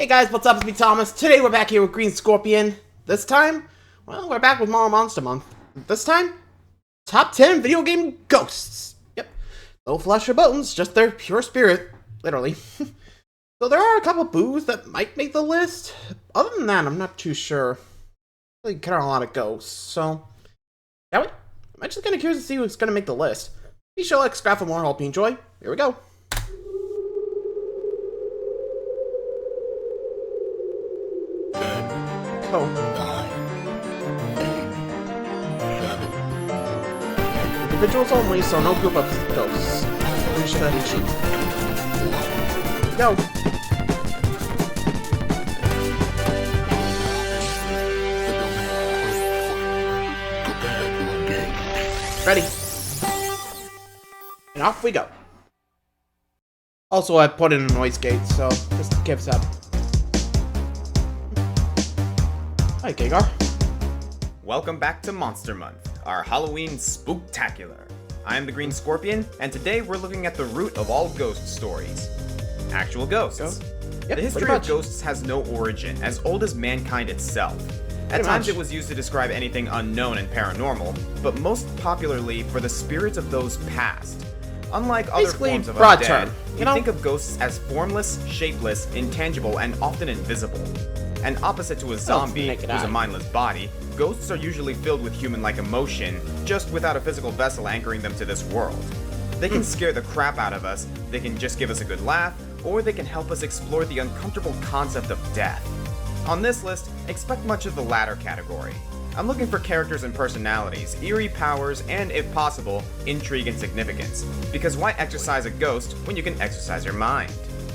Hey guys, what's up? It's me, Thomas. Today we're back here with Green Scorpion. This time, well, we're back with more Monster Month. This time, top 10 video game ghosts. Yep. No flesh or bones, just their pure spirit. Literally. So there are a couple boos that might make the list. Other than that, I'm not too sure. Really kind of a lot of ghosts, so... Shall we? I'm actually kind of curious to see who's going to make the list. Be sure to like, subscribe for more, hope you enjoy. Here we go. Oh. Individuals only, so no group of ghosts. Reach the cheat. Go. Ready. And off we go. Also, I put in a noise gate, so just gives up. Hi, Kagar. Welcome back to Monster Month, our Halloween spooktacular. I am the Green Scorpion, and today we're looking at the root of all ghost stories. Actual ghosts. Yep, the history of ghosts has no origin, as old as mankind itself. At times it was used to describe anything unknown and paranormal, but most popularly for the spirits of those past. Unlike other forms of undead, we think of ghosts as formless, shapeless, intangible, and often invisible. And opposite to a zombie, who's a mindless body, ghosts are usually filled with human-like emotion, just without a physical vessel anchoring them to this world. They can scare the crap out of us, they can just give us a good laugh, or they can help us explore the uncomfortable concept of death. On this list, expect much of the latter category. I'm looking for characters and personalities, eerie powers, and, if possible, intrigue and significance. Because why exercise a ghost when you can exercise your mind?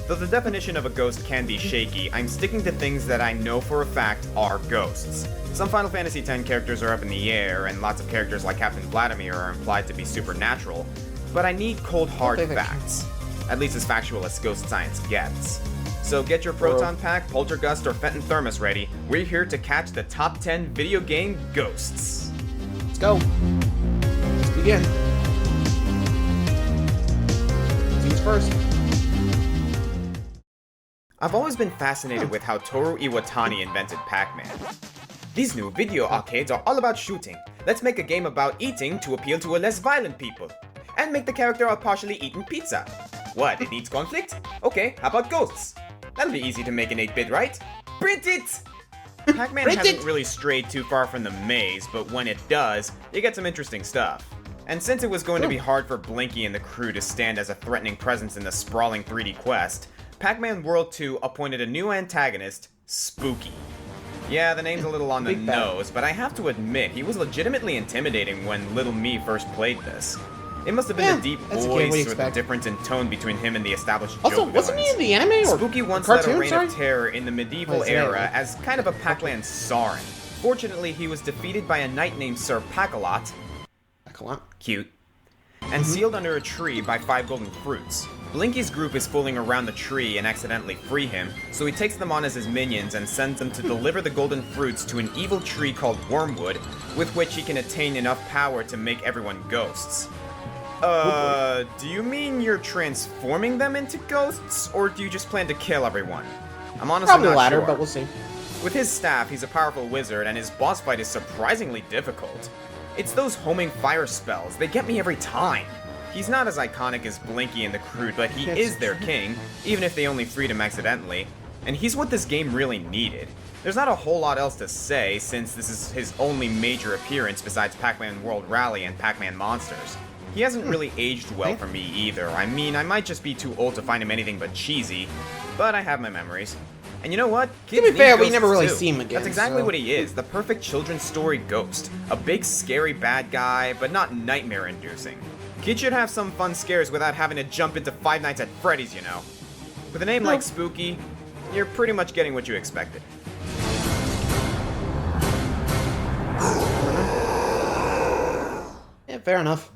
Though the definition of a ghost can be shaky, I'm sticking to things that I know for a fact are ghosts. Some Final Fantasy X characters are up in the air, and lots of characters like Captain Vladimir are implied to be supernatural, but I need cold hard facts. At least as factual as ghost science gets. So get your Proton Pack, Poltergust, or Fenton Thermos ready. We're here to catch the top 10 video game ghosts. Let's go. Let's begin. Who's first? I've always been fascinated with how Toru Iwatani invented Pac-Man. These new video arcades are all about shooting. Let's make a game about eating to appeal to a less violent people. And make the character a partially eaten pizza. What, it needs conflict? Okay, how about ghosts? That'll be easy to make in 8-bit, right? Print it! Pac-Man hasn't really strayed too far from the maze, but when it does, you get some interesting stuff. And since it was going to be hard for Blinky and the crew to stand as a threatening presence in the sprawling 3D quest, Pac-Man World 2 appointed a new antagonist, Spooky. Yeah, the name's a little on the nose, but I have to admit, he was legitimately intimidating when little me first played this. It must have been the deep voice or the difference in tone between him and the established joke villains. Wasn't he in the anime or Spooky once led a reign of terror in the medieval era as kind of a Pac-Land Sauron. Fortunately, he was defeated by a knight named Sir Pac-a-Lot. Cute. And sealed under a tree by 5 golden fruits. Blinky's group is fooling around the tree and accidentally free him, so he takes them on as his minions and sends them to deliver the golden fruits to an evil tree called Wormwood, with which he can attain enough power to make everyone ghosts. Do you mean you're transforming them into ghosts, or do you just plan to kill everyone? I'm honestly probably not the latter, sure. But we'll see. With his staff, he's a powerful wizard, and his boss fight is surprisingly difficult. It's those homing fire spells, they get me every time. He's not as iconic as Blinky and the crew, but he is their king, even if they only freed him accidentally. And he's what this game really needed. There's not a whole lot else to say, since this is his only major appearance besides Pac-Man World Rally and Pac-Man Monsters. He hasn't really aged well for me either. I mean, I might just be too old to find him anything but cheesy, but I have my memories. And you know what? To be fair, we never really see him again. That's exactly what he is, the perfect children's story ghost. A big, scary bad guy, but not nightmare-inducing. Kids should have some fun scares without having to jump into Five Nights at Freddy's, you know. With a name like Spooky, you're pretty much getting what you expected. Yeah, fair enough.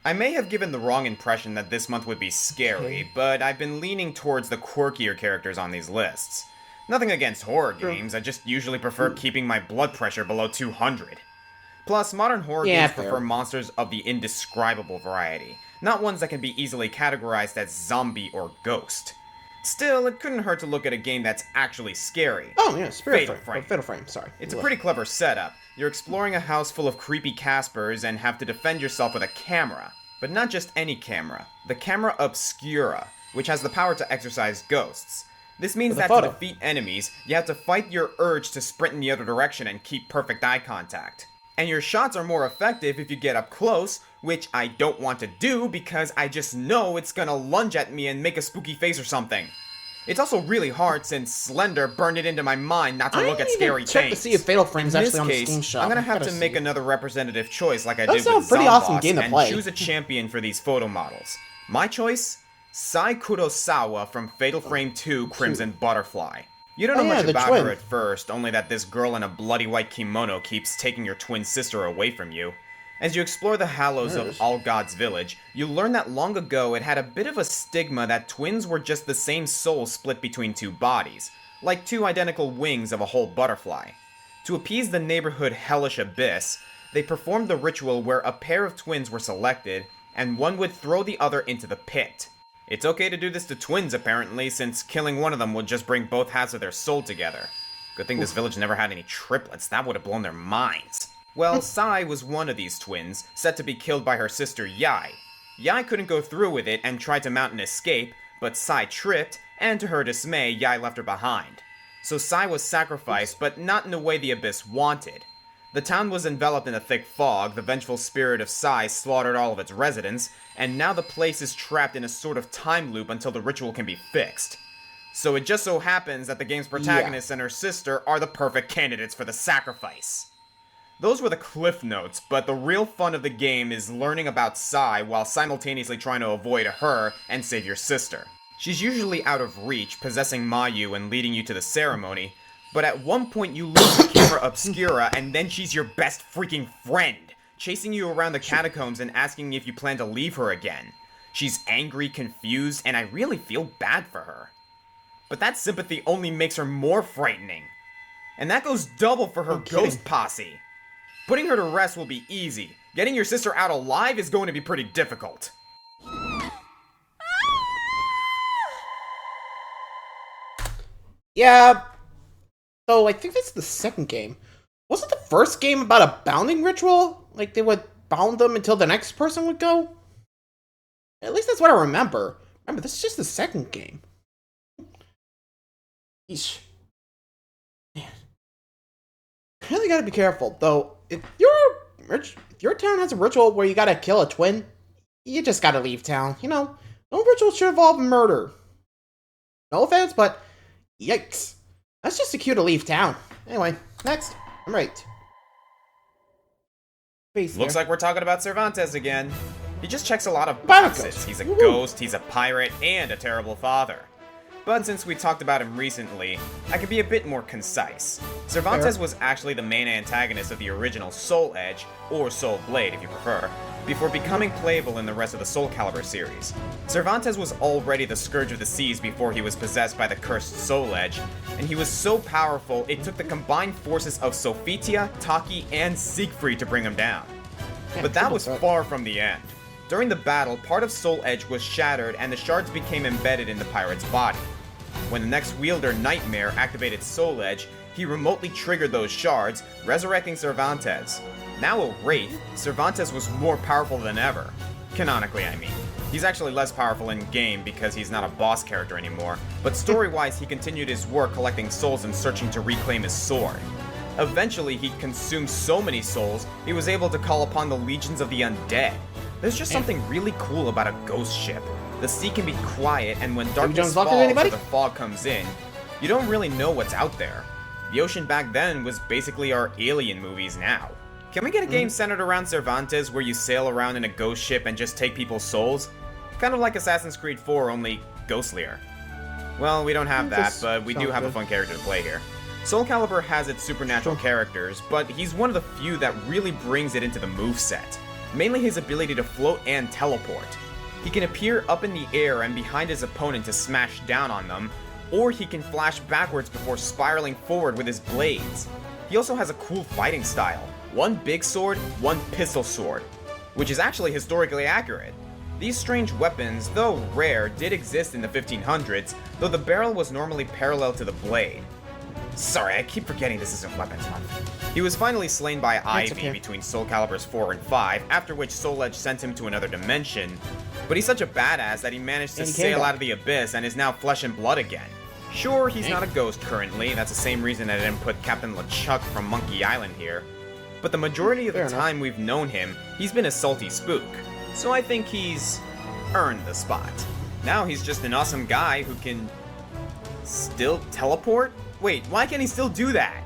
I may have given the wrong impression that this month would be scary, but I've been leaning towards the quirkier characters on these lists. Nothing against horror games, I just usually prefer keeping my blood pressure below 200. Plus, modern horror games prefer monsters of the indescribable variety, not ones that can be easily categorized as zombie or ghost. Still, it couldn't hurt to look at a game that's actually scary. Oh, yeah, Fatal Frame. Fatal Frame, sorry. It's a pretty clever setup. You're exploring a house full of creepy Caspers and have to defend yourself with a camera. But not just any camera. The camera obscura, which has the power to exorcise ghosts. This means that to defeat enemies, you have to fight your urge to sprint in the other direction and keep perfect eye contact. And your shots are more effective if you get up close, which I don't want to do because I just know it's gonna lunge at me and make a spooky face or something. It's also really hard since Slender burned it into my mind not to look at scary things. Check to see if Fatal Frame's actually on the Steam shop. I'm gonna have to make another representative choice like I did with pretty awesome Zomboss game to play. and choose a champion for these photo models. My choice? Sai Kurosawa from Fatal Frame 2 Crimson Butterfly. You don't know much about her at first, only that this girl in a bloody white kimono keeps taking your twin sister away from you. As you explore the hallows of All Gods Village, you learn that long ago it had a bit of a stigma that twins were just the same soul split between two bodies, like two identical wings of a whole butterfly. To appease the neighborhood hellish abyss, they performed the ritual where a pair of twins were selected, and one would throw the other into the pit. It's okay to do this to twins, apparently, since killing one of them would just bring both halves of their soul together. Good thing this village never had any triplets, that would have blown their minds. Well, Sai was one of these twins, set to be killed by her sister Yai. Yai couldn't go through with it and tried to mount an escape, but Sai tripped, and to her dismay, Yai left her behind. So Sai was sacrificed, but not in the way the Abyss wanted. The town was enveloped in a thick fog, the vengeful spirit of Sai slaughtered all of its residents, and now the place is trapped in a sort of time loop until the ritual can be fixed. So it just so happens that the game's protagonist and her sister are the perfect candidates for the sacrifice. Those were the cliff notes, but the real fun of the game is learning about Sai while simultaneously trying to avoid her and save your sister. She's usually out of reach, possessing Mayu and leading you to the ceremony, but at one point you lose the camera obscura and then she's your best freaking friend, chasing you around the catacombs and asking if you plan to leave her again. She's angry, confused, and I really feel bad for her. But that sympathy only makes her more frightening. And that goes double for her ghost posse. Putting her to rest will be easy. Getting your sister out alive is going to be pretty difficult. Yeah. So I think that's the second game. Wasn't the first game about a bounding ritual? Like they would bound them until the next person would go? At least that's what I remember. Remember, this is just the second game. Eesh. Man. You really gotta be careful, though. If your town has a ritual where you gotta kill a twin, you just gotta leave town. You know, no ritual should involve murder. No offense, but yikes. That's just a cue to leave town. Anyway, next. I'm right. Looks like we're talking about Cervantes again. He just checks a lot of boxes. He's a ghost, he's a pirate, and a terrible father. But since we talked about him recently, I can be a bit more concise. Cervantes was actually the main antagonist of the original Soul Edge, or Soul Blade if you prefer, before becoming playable in the rest of the Soul Calibur series. Cervantes was already the Scourge of the Seas before he was possessed by the cursed Soul Edge, and he was so powerful it took the combined forces of Sophitia, Taki, and Siegfried to bring him down. But that was far from the end. During the battle, part of Soul Edge was shattered and the shards became embedded in the pirate's body. When the next wielder, Nightmare, activated Soul Edge, he remotely triggered those shards, resurrecting Cervantes. Now a Wraith, Cervantes was more powerful than ever. Canonically, I mean. He's actually less powerful in-game because he's not a boss character anymore, but story-wise he continued his work collecting souls and searching to reclaim his sword. Eventually, he consumed so many souls, he was able to call upon the legions of the undead. There's just something really cool about a ghost ship. The sea can be quiet, and when darkness falls or the fog comes in, you don't really know what's out there. The ocean back then was basically our Alien movies now. Can we get a game centered around Cervantes where you sail around in a ghost ship and just take people's souls? Kind of like Assassin's Creed 4, only ghostlier. Well, we don't have that, but we do have a fun character to play here. Soul Calibur has its supernatural characters, but he's one of the few that really brings it into the moveset. Mainly his ability to float and teleport. He can appear up in the air and behind his opponent to smash down on them, or he can flash backwards before spiraling forward with his blades. He also has a cool fighting style. One big sword, one pistol sword, which is actually historically accurate. These strange weapons, though rare, did exist in the 1500s, though the barrel was normally parallel to the blade. Sorry, I keep forgetting this isn't Weapons Month. He was finally slain by Ivy between Soul Caliburs 4 and 5, after which Soul Edge sent him to another dimension, but he's such a badass that he managed to sail out of the abyss and is now flesh and blood again. Sure, he's not a ghost currently, that's the same reason I didn't put Captain LeChuck from Monkey Island here, but the majority of the time we've known him, he's been a salty spook, so I think he's earned the spot. Now he's just an awesome guy who can still teleport? Wait, why can't he still do that?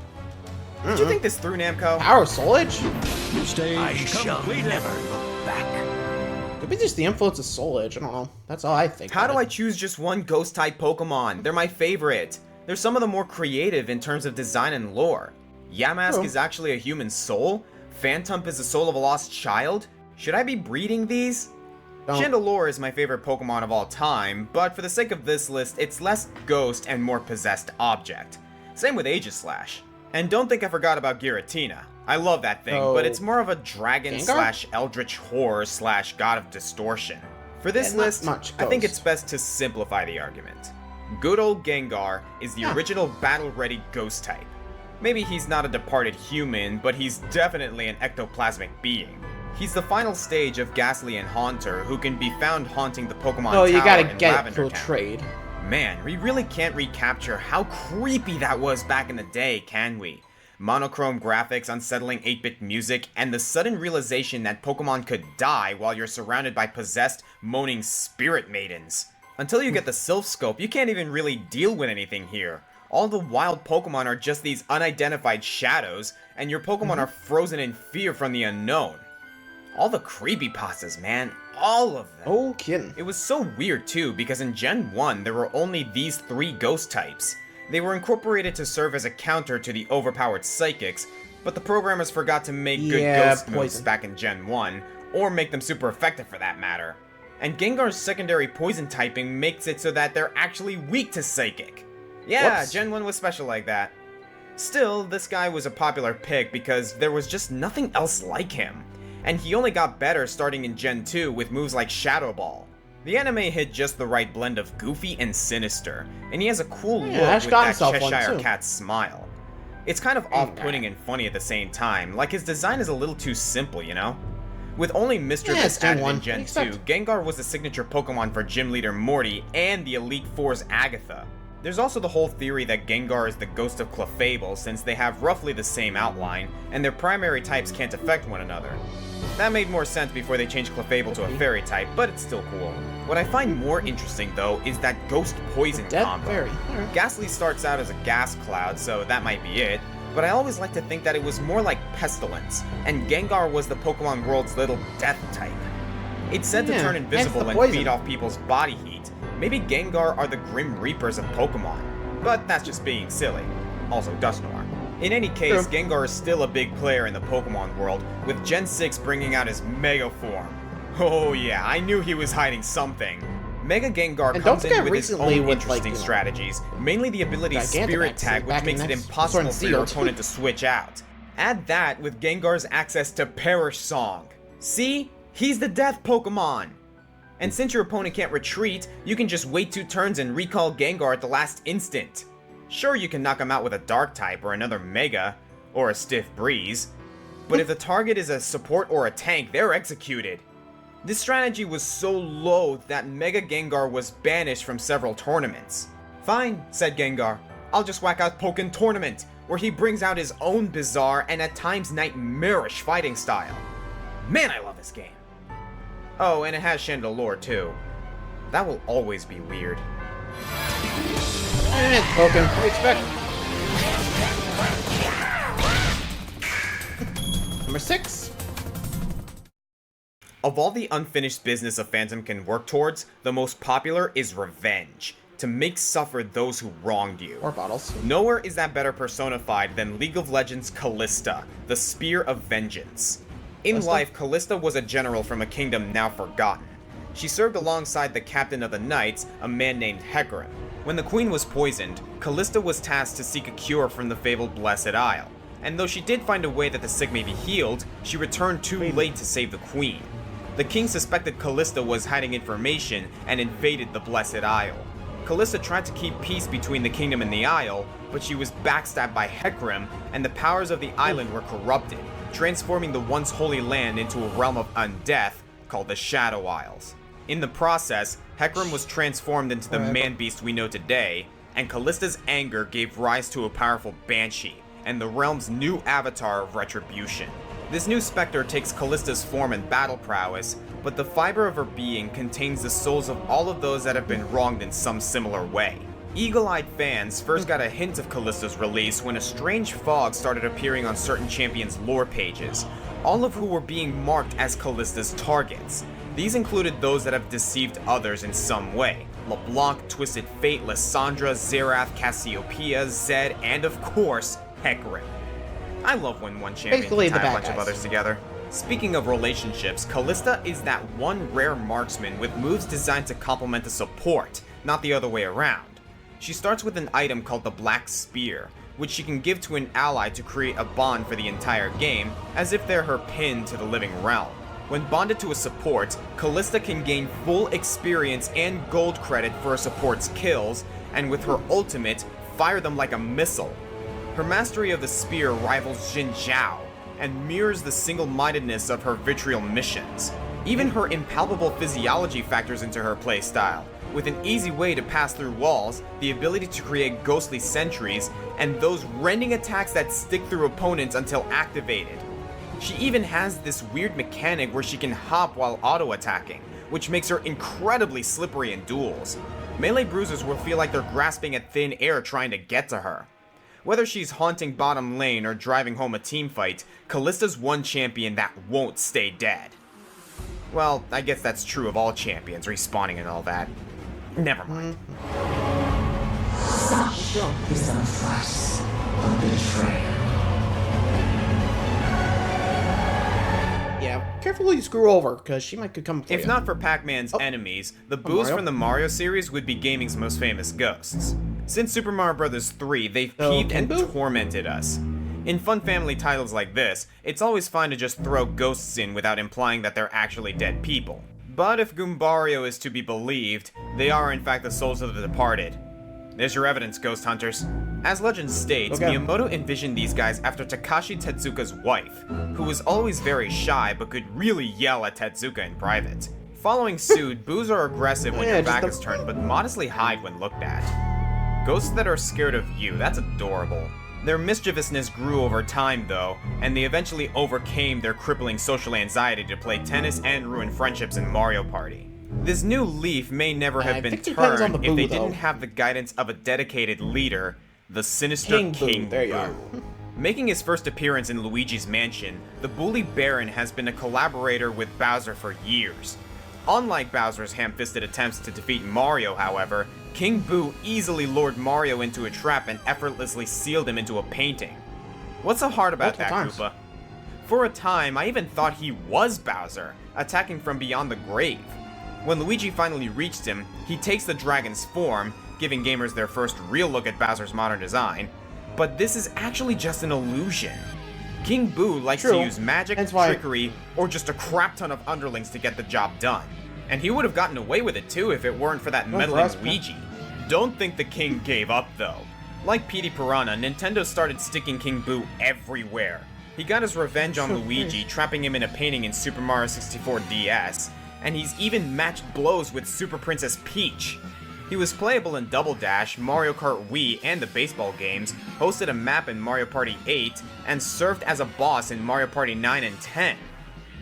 Did you think this through, Namco? Power Soul Edge? I shall never look back. Could be just the influence of Soul Edge, I don't know. That's all I think. How do I choose just one ghost-type Pokemon? They're my favorite. They're some of the more creative in terms of design and lore. Yamask is actually a human soul? Phantump is the soul of a lost child? Should I be breeding these? Chandelure is my favorite Pokemon of all time, but for the sake of this list, it's less ghost and more possessed object. Same with Aegislash. And don't think I forgot about Giratina. I love that thing, but it's more of a dragon slash eldritch horror slash god of distortion. For this list, I think it's best to simplify the argument. Good old Gengar is the original battle-ready ghost type. Maybe he's not a departed human, but he's definitely an ectoplasmic being. He's the final stage of Ghastly and Haunter, who can be found haunting the Pokemon Tower you gotta in get Lavender it for Town. trade. Man, we really can't recapture how creepy that was back in the day, can we? Monochrome graphics, unsettling 8-bit music, and the sudden realization that Pokemon could die while you're surrounded by possessed, moaning spirit maidens. Until you get the Sylph Scope, you can't even really deal with anything here. All the wild Pokemon are just these unidentified shadows, and your Pokemon are frozen in fear from the unknown. All the creepypastas, man. All of them. Oh, kidding. It was so weird, too, because in Gen 1, there were only these 3 ghost types. They were incorporated to serve as a counter to the overpowered Psychics, but the programmers forgot to make good ghost moves back in Gen 1, or make them super effective for that matter. And Gengar's secondary poison typing makes it so that they're actually weak to Psychic. Yeah, Gen 1 was special like that. Still, this guy was a popular pick because there was just nothing else like him. And he only got better starting in Gen 2 with moves like Shadow Ball. The anime hit just the right blend of goofy and sinister, and he has a cool look with that Cheshire Cat smile. It's kind of off-putting and funny at the same time, like his design is a little too simple, you know? With only Mischievous added in Gen 2, Gengar was the signature Pokemon for Gym Leader Morty and the Elite Four's Agatha. There's also the whole theory that Gengar is the ghost of Clefable since they have roughly the same outline, and their primary types can't affect one another. That made more sense before they changed Clefable to a fairy type, but it's still cool. What I find more interesting though is that ghost poison combo. Ghastly starts out as a gas cloud, so that might be it, but I always like to think that it was more like Pestilence, and Gengar was the Pokemon world's little death type. It's said to turn invisible and feed off people's body heat. Maybe Gengar are the Grim Reapers of Pokemon, but that's just being silly. Also Dusknoir. In any case, Gengar is still a big player in the Pokemon world, with Gen 6 bringing out his Mega form. Oh yeah, I knew he was hiding something. Mega Gengar comes in with his own interesting strategies, mainly the ability Spirit Tag, which makes it impossible for your opponent to switch out. Add that with Gengar's access to Perish Song. See? He's the death Pokemon! And since your opponent can't retreat, you can just wait 2 turns and recall Gengar at the last instant. Sure, you can knock him out with a Dark type or another Mega, or a Stiff Breeze, but if the target is a support or a tank, they're executed. This strategy was so low that Mega Gengar was banished from several tournaments. Fine, said Gengar, I'll just whack out Pokken Tournament, where he brings out his own bizarre and at times nightmarish fighting style. Man, I love this game. Oh, and it has Chandelure too. That will always be weird. Pokken, what do you expect? Number 6. Of all the unfinished business a Phantom can work towards, the most popular is revenge. To make suffer those who wronged you. Or bottles. Nowhere is that better personified than League of Legends' Callista, the Spear of Vengeance. In life, Callista was a general from a kingdom now forgotten. She served alongside the captain of the knights, a man named Hecarim. When the queen was poisoned, Callista was tasked to seek a cure from the fabled Blessed Isle, and though she did find a way that the sick may be healed, she returned too late to save the queen. The king suspected Callista was hiding information and invaded the Blessed Isle. Callista tried to keep peace between the kingdom and the Isle, but she was backstabbed by Hecarim, and the powers of the island were corrupted, transforming the once holy land into a realm of undeath called the Shadow Isles. In the process, Hecarim was transformed into the man-beast we know today, and Callista's anger gave rise to a powerful Banshee, and the realm's new avatar of retribution. This new specter takes Callista's form and battle prowess, but the fiber of her being contains the souls of all of those that have been wronged in some similar way. Eagle-eyed fans first got a hint of Callista's release when a strange fog started appearing on certain champions' lore pages, all of who were being marked as Callista's targets. These included those that have deceived others in some way: LeBlanc, Twisted Fate, Lissandra, Xerath, Cassiopeia, Zed, and of course, Hecarim. I love when one champion Basically can tie the a bad bunch of guys. others together. Speaking of relationships, Callista is that one rare marksman with moves designed to complement the support, not the other way around. She starts with an item called the Black Spear, which she can give to an ally to create a bond for the entire game, as if they're her pin to the living realm. When bonded to a support, Callista can gain full experience and gold credit for a support's kills, and with her ultimate, fire them like a missile. Her mastery of the spear rivals Jin Zhao, and mirrors the single-mindedness of her vitriol missions. Even her impalpable physiology factors into her playstyle, with an easy way to pass through walls, the ability to create ghostly sentries, and those rending attacks that stick through opponents until activated. She even has this weird mechanic where she can hop while auto-attacking, which makes her incredibly slippery in duels. Melee bruisers will feel like they're grasping at thin air trying to get to her. Whether she's haunting bottom lane or driving home a teamfight, Callista's one champion that won't stay dead. Well, I guess that's true of all champions, respawning and all that. Never mind. Such is the price of betrayal. Yeah, careful who you screw over, because she might could come for If you. not for Pac-Man's enemies, the boos Mario? from the Mario series would be gaming's most famous ghosts. Since Super Mario Bros. 3, they've Oh, peeved King and Boo? tormented us. In fun family titles like this, it's always fine to just throw ghosts in without implying that they're actually dead people. But if Goombario is to be believed, they are in fact the souls of the departed. There's your evidence, Ghost Hunters. As legend states, Okay. Miyamoto envisioned these guys after Takashi Tezuka's wife, who was always very shy but could really yell at Tezuka in private. Following suit, boos are aggressive when Yeah, your just back the- is turned, but modestly hide when looked at. Ghosts that are scared of you, that's adorable. Their mischievousness grew over time, though, and they eventually overcame their crippling social anxiety to play tennis and ruin friendships in Mario Party. This new leaf may never have I been think it depends on turned the if they boo, though. didn't have the guidance of a dedicated leader, the sinister King Boo. There you Boo. are. Making his first appearance in Luigi's Mansion, the Bully Baron has been a collaborator with Bowser for years. Unlike Bowser's ham-fisted attempts to defeat Mario, however, King Boo easily lured Mario into a trap and effortlessly sealed him into a painting. What's so hard about that, Multiple Koopa? For a time, I even thought he was Bowser, attacking from beyond the grave. When Luigi finally reached him, he takes the dragon's form, giving gamers their first real look at Bowser's modern design. But this is actually just an illusion. King Boo likes True. to use magic, That's why- trickery, or just a crap ton of underlings to get the job done. And he would have gotten away with it too if it weren't for that meddling us, man. Luigi. Don't think the king gave up though. Like Petey Piranha, Nintendo started sticking King Boo everywhere. He got his revenge on Luigi, trapping him in a painting in Super Mario 64 DS, and he's even matched blows with Super Princess Peach. He was playable in Double Dash, Mario Kart Wii, and the baseball games, hosted a map in Mario Party 8, and served as a boss in Mario Party 9 and 10.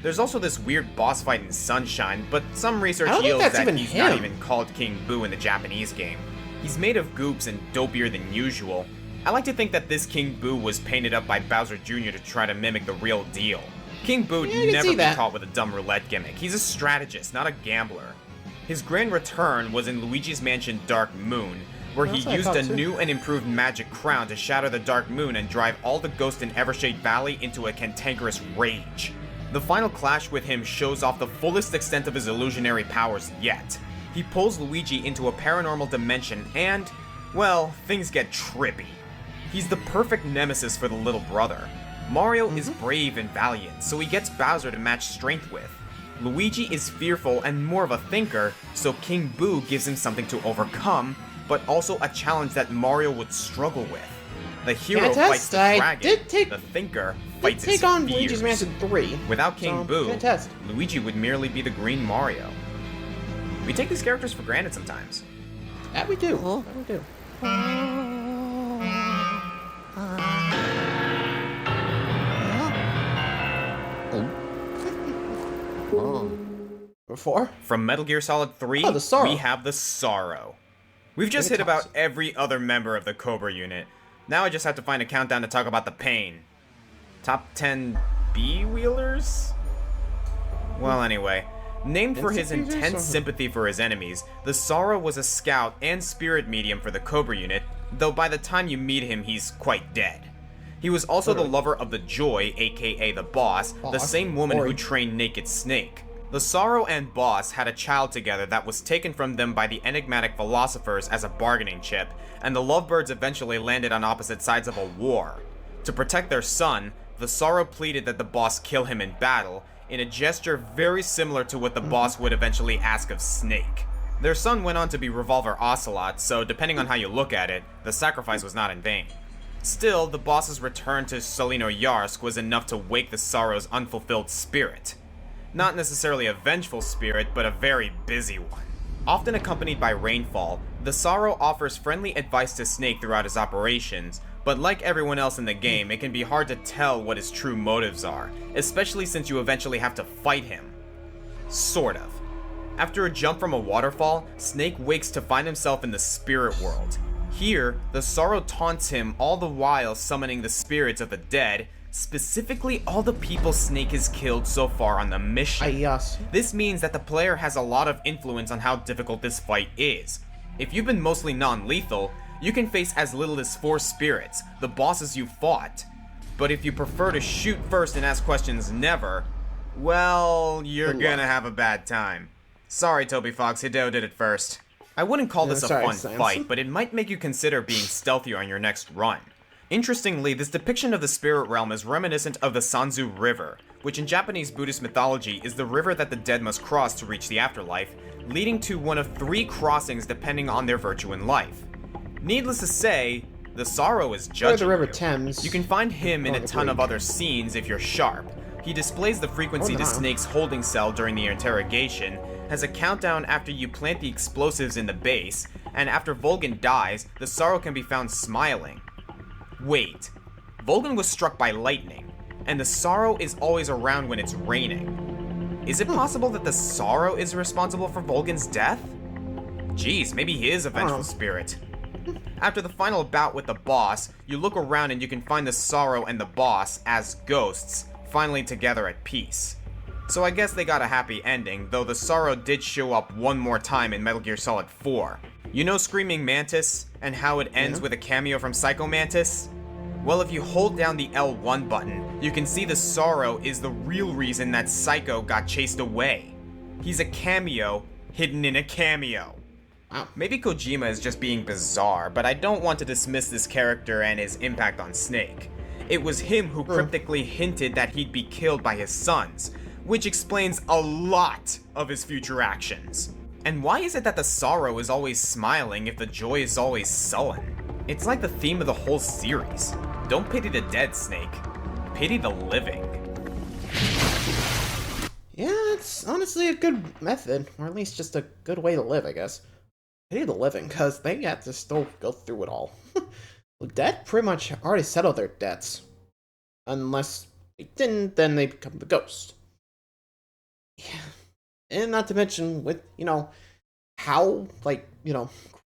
There's also this weird boss fight in Sunshine, but some research I don't think yields that's that even he's not him. even called King Boo in the Japanese game. He's made of goops and dopier than usual. I like to think that this King Boo was painted up by Bowser Jr. to try to mimic the real deal. King Boo Yeah, I can never see be that. caught with a dumb roulette gimmick. He's a strategist, not a gambler. His grand return was in Luigi's Mansion Dark Moon, where he That's what I used thought, a too. new and improved magic crown to shatter the Dark Moon and drive all the ghosts in Evershade Valley into a cantankerous rage. The final clash with him shows off the fullest extent of his illusionary powers yet. He pulls Luigi into a paranormal dimension and, well, things get trippy. He's the perfect nemesis for the little brother. Mario is brave and valiant, so he gets Bowser to match strength with. Luigi is fearful and more of a thinker, so King Boo gives him something to overcome, but also a challenge that Mario would struggle with. The hero fights the dragon, the thinker fights his on fears. Luigi's Mansion 3. Without King Boo, test. Luigi would merely be the green Mario. We take these characters for granted sometimes. That we do. That we do. Before? From Metal Gear Solid 3, the Sorrow. we have the Sorrow. We've just hit about every other member of the Cobra unit. Now I just have to find a countdown to talk about the Pain. Top 10 B-Wheelers? Well, anyway. Named for his intense sympathy for his enemies, the Sorrow was a scout and spirit medium for the Cobra unit, though by the time you meet him, he's quite dead. He was also the lover of the Joy, aka the Boss, the same woman who trained Naked Snake. The Sorrow and Boss had a child together that was taken from them by the enigmatic philosophers as a bargaining chip, and the lovebirds eventually landed on opposite sides of a war. To protect their son, the Sorrow pleaded that the Boss kill him in battle, in a gesture very similar to what the Boss would eventually ask of Snake. Their son went on to be Revolver Ocelot, so depending on how you look at it, the sacrifice was not in vain. Still, the Boss's return to Solino Yarsk was enough to wake the Sorrow's unfulfilled spirit. Not necessarily a vengeful spirit, but a very busy one. Often accompanied by rainfall, the Sorrow offers friendly advice to Snake throughout his operations, but like everyone else in the game, it can be hard to tell what his true motives are, especially since you eventually have to fight him. Sort of. After a jump from a waterfall, Snake wakes to find himself in the spirit world. Here, the Sorrow taunts him, all the while summoning the spirits of the dead, specifically all the people Snake has killed so far on the mission. Yes. This means that the player has a lot of influence on how difficult this fight is. If you've been mostly non-lethal, you can face as little as 4 spirits, the bosses you fought. But if you prefer to shoot first and ask questions never, well, you're gonna have a bad time. Sorry, Toby Fox, Hideo did it first. I wouldn't call this a fun fight, but it might make you consider being stealthier on your next run. Interestingly, this depiction of the spirit realm is reminiscent of the Sanzu River, which in Japanese Buddhist mythology is the river that the dead must cross to reach the afterlife, leading to one of 3 crossings depending on their virtue in life. Needless to say, the Sorrow is judging the River you. Thames. You can find him in a ton of other scenes if you're sharp. He displays the frequency to Snake's holding cell during the interrogation, has a countdown after you plant the explosives in the base, and after Volgin dies, the Sorrow can be found smiling. Wait, Volgin was struck by lightning, and the Sorrow is always around when it's raining. Is it possible that the Sorrow is responsible for Volgin's death? Geez, maybe he is a vengeful spirit. After the final bout with the boss, you look around and you can find the Sorrow and the boss, as ghosts, finally together at peace. So I guess they got a happy ending, though the Sorrow did show up one more time in Metal Gear Solid 4. You know Screaming Mantis, and how it ends with a cameo from Psycho Mantis? Well, if you hold down the L1 button, you can see the Sorrow is the real reason that Psycho got chased away. He's a cameo hidden in a cameo. Maybe Kojima is just being bizarre, but I don't want to dismiss this character and his impact on Snake. It was him who cryptically hinted that he'd be killed by his sons, which explains a lot of his future actions. And why is it that the Sorrow is always smiling if the Joy is always sullen? It's like the theme of the whole series. Don't pity the dead, Snake. Pity the living. Yeah, it's honestly a good method, or at least just a good way to live, I guess. Pity the living, because they had to still go through it all. The dead pretty much already settled their debts. Unless they didn't, then they become the ghost. Yeah. And not to mention with, how,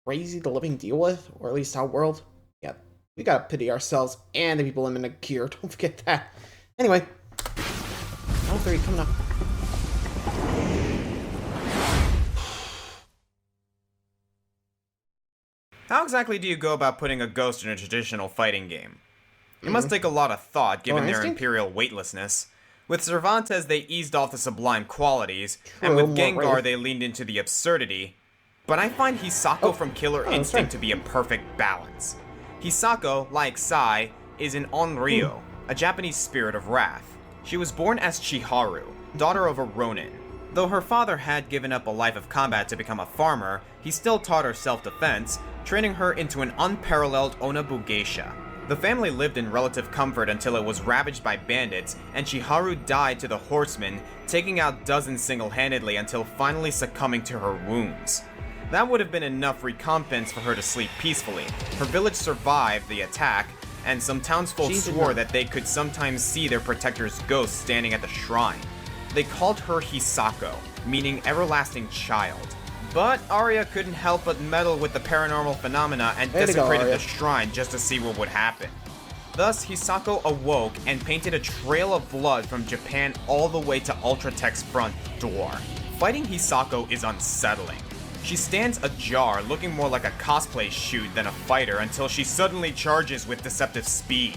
crazy the living deal with, or at least our world. Yeah, we gotta pity ourselves and the people in the gear, don't forget that. Anyway, Round 3 coming up. How exactly do you go about putting a ghost in a traditional fighting game? It must take a lot of thought, given their imperial weightlessness. With Cervantes, they eased off the sublime qualities, and with Gengar, they leaned into the absurdity. But I find Hisako from Killer Instinct to be a perfect balance. Hisako, like Sai, is an Onryo, a Japanese spirit of wrath. She was born as Chiharu, daughter of a Ronin. Though her father had given up a life of combat to become a farmer, he still taught her self-defense, training her into an unparalleled Onabu geisha. The family lived in relative comfort until it was ravaged by bandits, and Chiharu died to the horsemen, taking out dozens single-handedly until finally succumbing to her wounds. That would have been enough recompense for her to sleep peacefully. Her village survived the attack, and some townsfolk swore that they could sometimes see their protector's ghost standing at the shrine. They called her Hisako, meaning everlasting child. But Arya couldn't help but meddle with the paranormal phenomena and desecrated the shrine just to see what would happen. Thus, Hisako awoke and painted a trail of blood from Japan all the way to Ultratech's front door. Fighting Hisako is unsettling. She stands ajar, looking more like a cosplay shoot than a fighter until she suddenly charges with deceptive speed.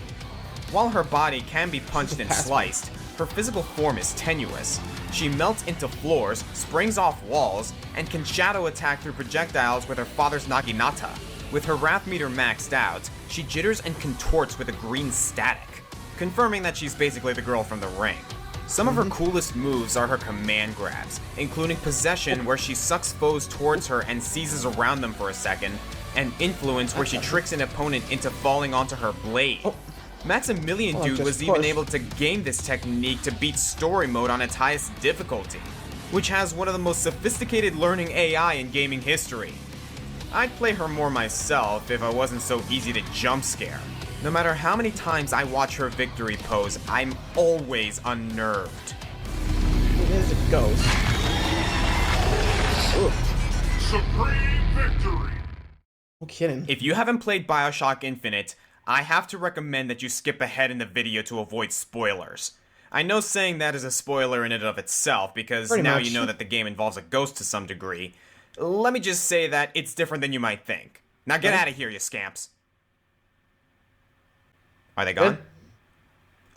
While her body can be punched and sliced, her physical form is tenuous. She melts into floors, springs off walls, and can shadow attack through projectiles with her father's Naginata. With her wrath meter maxed out, she jitters and contorts with a green static, confirming that she's basically the girl from the ring. Some of her coolest moves are her command grabs, including Possession, where she sucks foes towards her and seizes around them for a second, and Influence, where she tricks an opponent into falling onto her blade. Maximilian Dude was even able to game this technique to beat story mode on its highest difficulty, which has one of the most sophisticated learning AI in gaming history. I'd play her more myself if I wasn't so easy to jump scare. No matter how many times I watch her victory pose, I'm always unnerved. There's a ghost. Supreme victory! No kidding. If you haven't played BioShock Infinite, I have to recommend that you skip ahead in the video to avoid spoilers. I know saying that is a spoiler in and of itself, because now you know that the game involves a ghost to some degree. Let me just say that it's different than you might think. Now get out of here, you scamps. Are they gone?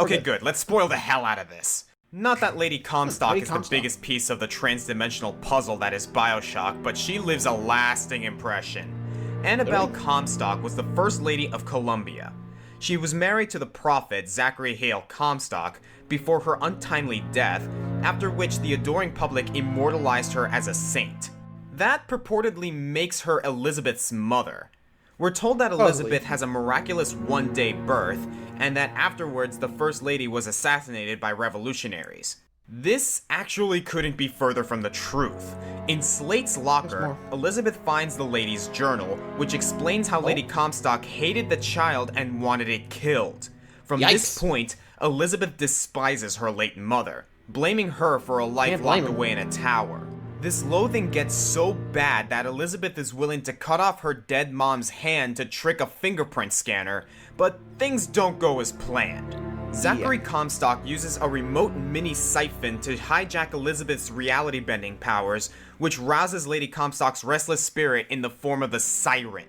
Okay, good. Let's spoil the hell out of this. Not that Lady Comstock is the biggest piece of the trans-dimensional puzzle that is BioShock, but she leaves a lasting impression. Annabelle Comstock was the First Lady of Columbia. She was married to the prophet Zachary Hale Comstock before her untimely death, after which the adoring public immortalized her as a saint. That purportedly makes her Elizabeth's mother. We're told that Elizabeth has a miraculous one-day birth, and that afterwards the First Lady was assassinated by revolutionaries. This actually couldn't be further from the truth. In Slate's locker, Elizabeth finds the lady's journal, which explains how Lady Comstock hated the child and wanted it killed. From this point, Elizabeth despises her late mother, blaming her for a life locked away in a tower. This loathing gets so bad that Elizabeth is willing to cut off her dead mom's hand to trick a fingerprint scanner, but things don't go as planned. Zachary Comstock uses a remote mini-siphon to hijack Elizabeth's reality-bending powers, which rouses Lady Comstock's restless spirit in the form of the Siren.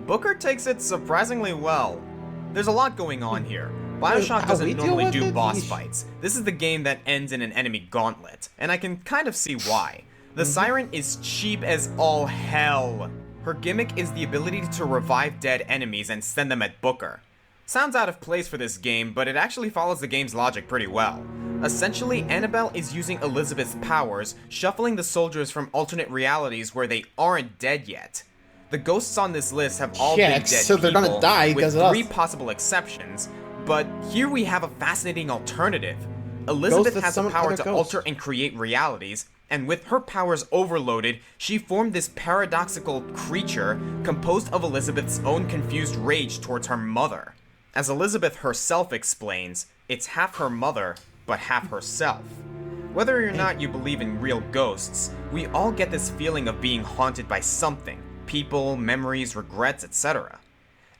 Booker takes it surprisingly well. There's a lot going on here. BioShock doesn't normally do boss fights. This is the game that ends in an enemy gauntlet, and I can kind of see why. The Siren is cheap as all hell. Her gimmick is the ability to revive dead enemies and send them at Booker. Sounds out of place for this game, but it actually follows the game's logic pretty well. Essentially, Annabelle is using Elizabeth's powers, shuffling the soldiers from alternate realities where they aren't dead yet. The ghosts on this list have all been dead so they're people, gonna die with 3 possible exceptions, but here we have a fascinating alternative. Elizabeth has the power to alter and create realities, and with her powers overloaded, she formed this paradoxical creature composed of Elizabeth's own confused rage towards her mother. As Elizabeth herself explains, it's half her mother, but half herself. Whether or not you believe in real ghosts, we all get this feeling of being haunted by something, people, memories, regrets, etc.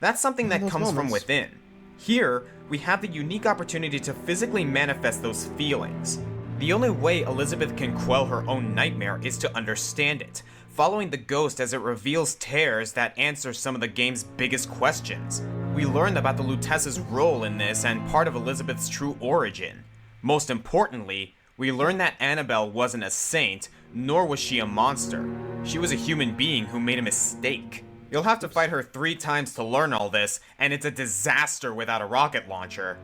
That's something that comes from within. Here, we have the unique opportunity to physically manifest those feelings. The only way Elizabeth can quell her own nightmare is to understand it, following the ghost as it reveals tears that answer some of the game's biggest questions. We learn about the Lutessa's role in this and part of Elizabeth's true origin. Most importantly, we learn that Annabelle wasn't a saint, nor was she a monster. She was a human being who made a mistake. You'll have to fight her 3 times to learn all this, and it's a disaster without a rocket launcher.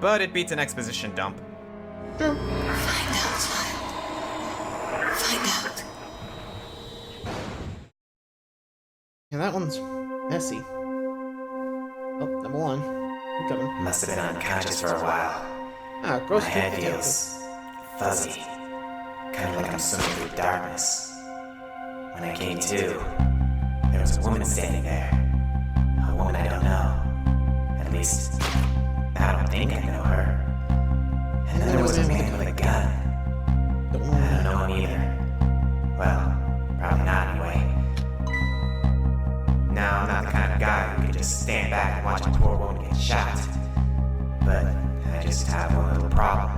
But it beats an exposition dump. True. Find out. Find out. Yeah, that one's messy. Oh, number one. I'm coming. Must have been unconscious for a while. Ah, My gross. head feels fuzzy, kind of like I'm swimming through darkness. When I came to, there was a woman standing there. A woman I don't know. At least, I don't think I know her. And then there was a man with a gun. I don't know him either. Well, probably not anyway. Now, I'm not the kind of guy who can just stand back and watch a poor woman get shot. But I just have one little problem.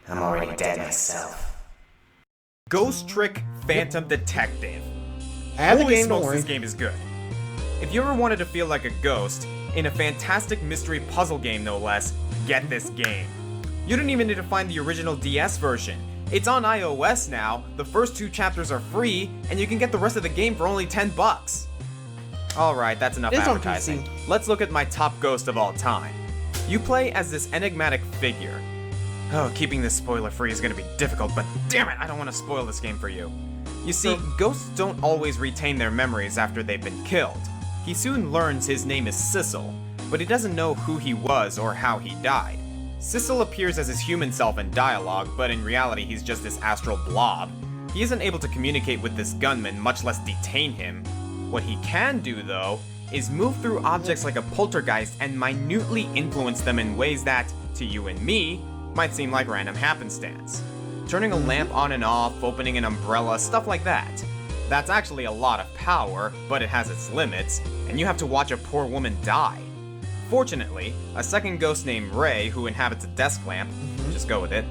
I'm already dead myself. Ghost Trick Phantom Detective. I have the Holy game, don't smokes, worry. this game is good. If you ever wanted to feel like a ghost, in a fantastic mystery puzzle game no less, get this game. You don't even need to find the original DS version. It's on iOS now, the first 2 chapters are free, and you can get the rest of the game for only $10. Alright, that's enough It is on advertising. PC. Let's look at my top ghost of all time. You play as this enigmatic figure. Oh, keeping this spoiler free is gonna be difficult, but damn it, I don't want to spoil this game for you. You see, ghosts don't always retain their memories after they've been killed. He soon learns his name is Sissel, but he doesn't know who he was or how he died. Sissel appears as his human self in dialogue, but in reality he's just this astral blob. He isn't able to communicate with this gunman, much less detain him. What he can do, though, is move through objects like a poltergeist and minutely influence them in ways that, to you and me, might seem like random happenstance. Turning a lamp on and off, opening an umbrella, stuff like that. That's actually a lot of power, but it has its limits, and you have to watch a poor woman die. Fortunately, a second ghost named Ray, who inhabits a desk lamp, just go with it,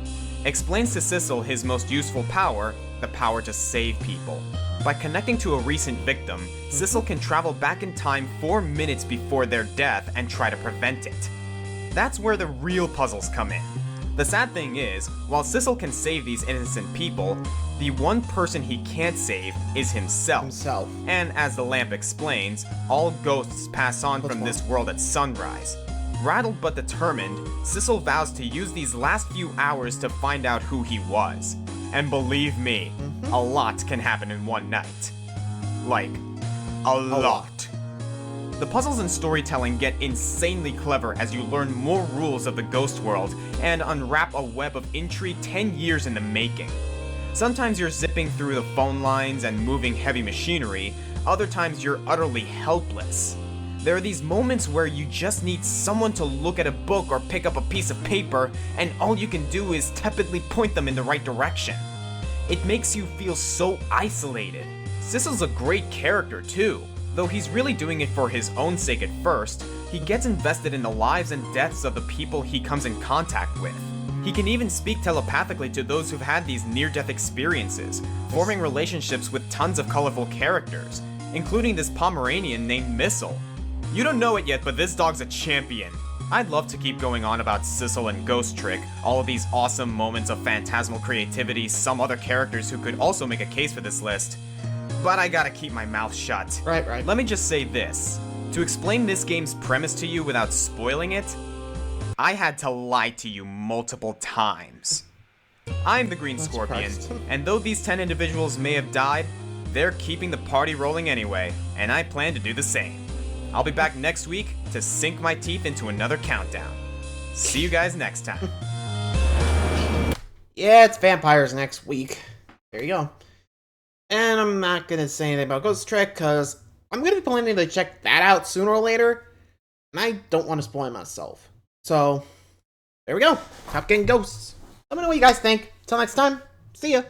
explains to Sissel his most useful power, the power to save people. By connecting to a recent victim, Sissel can travel back in time 4 minutes before their death and try to prevent it. That's where the real puzzles come in. The sad thing is, while Sissel can save these innocent people, the one person he can't save is himself. And as the lamp explains, all ghosts pass on from this world at sunrise. Rattled but determined, Sissel vows to use these last few hours to find out who he was. And believe me, a lot can happen in one night. Like, a lot. The puzzles and storytelling get insanely clever as you learn more rules of the ghost world and unwrap a web of intrigue 10 years in the making. Sometimes you're zipping through the phone lines and moving heavy machinery, other times you're utterly helpless. There are these moments where you just need someone to look at a book or pick up a piece of paper, and all you can do is tepidly point them in the right direction. It makes you feel so isolated. Sissel's a great character too. Though he's really doing it for his own sake at first, he gets invested in the lives and deaths of the people he comes in contact with. He can even speak telepathically to those who've had these near-death experiences, forming relationships with tons of colorful characters, including this Pomeranian named Missile. You don't know it yet, but this dog's a champion. I'd love to keep going on about Sissel and Ghost Trick, all of these awesome moments of phantasmal creativity, some other characters who could also make a case for this list. But I gotta keep my mouth shut. Right. Let me just say this. To explain this game's premise to you without spoiling it, I had to lie to you multiple times. I'm the Green Scorpion, and though these 10 individuals may have died, they're keeping the party rolling anyway, and I plan to do the same. I'll be back next week to sink my teeth into another countdown. See you guys next time. Yeah, it's vampires next week. There you go. And I'm not gonna say anything about Ghost Trick, because I'm gonna be planning to check that out sooner or later, and I don't want to spoil myself. So, there we go. Top Gun Ghosts. Let me know what you guys think. Till next time, see ya.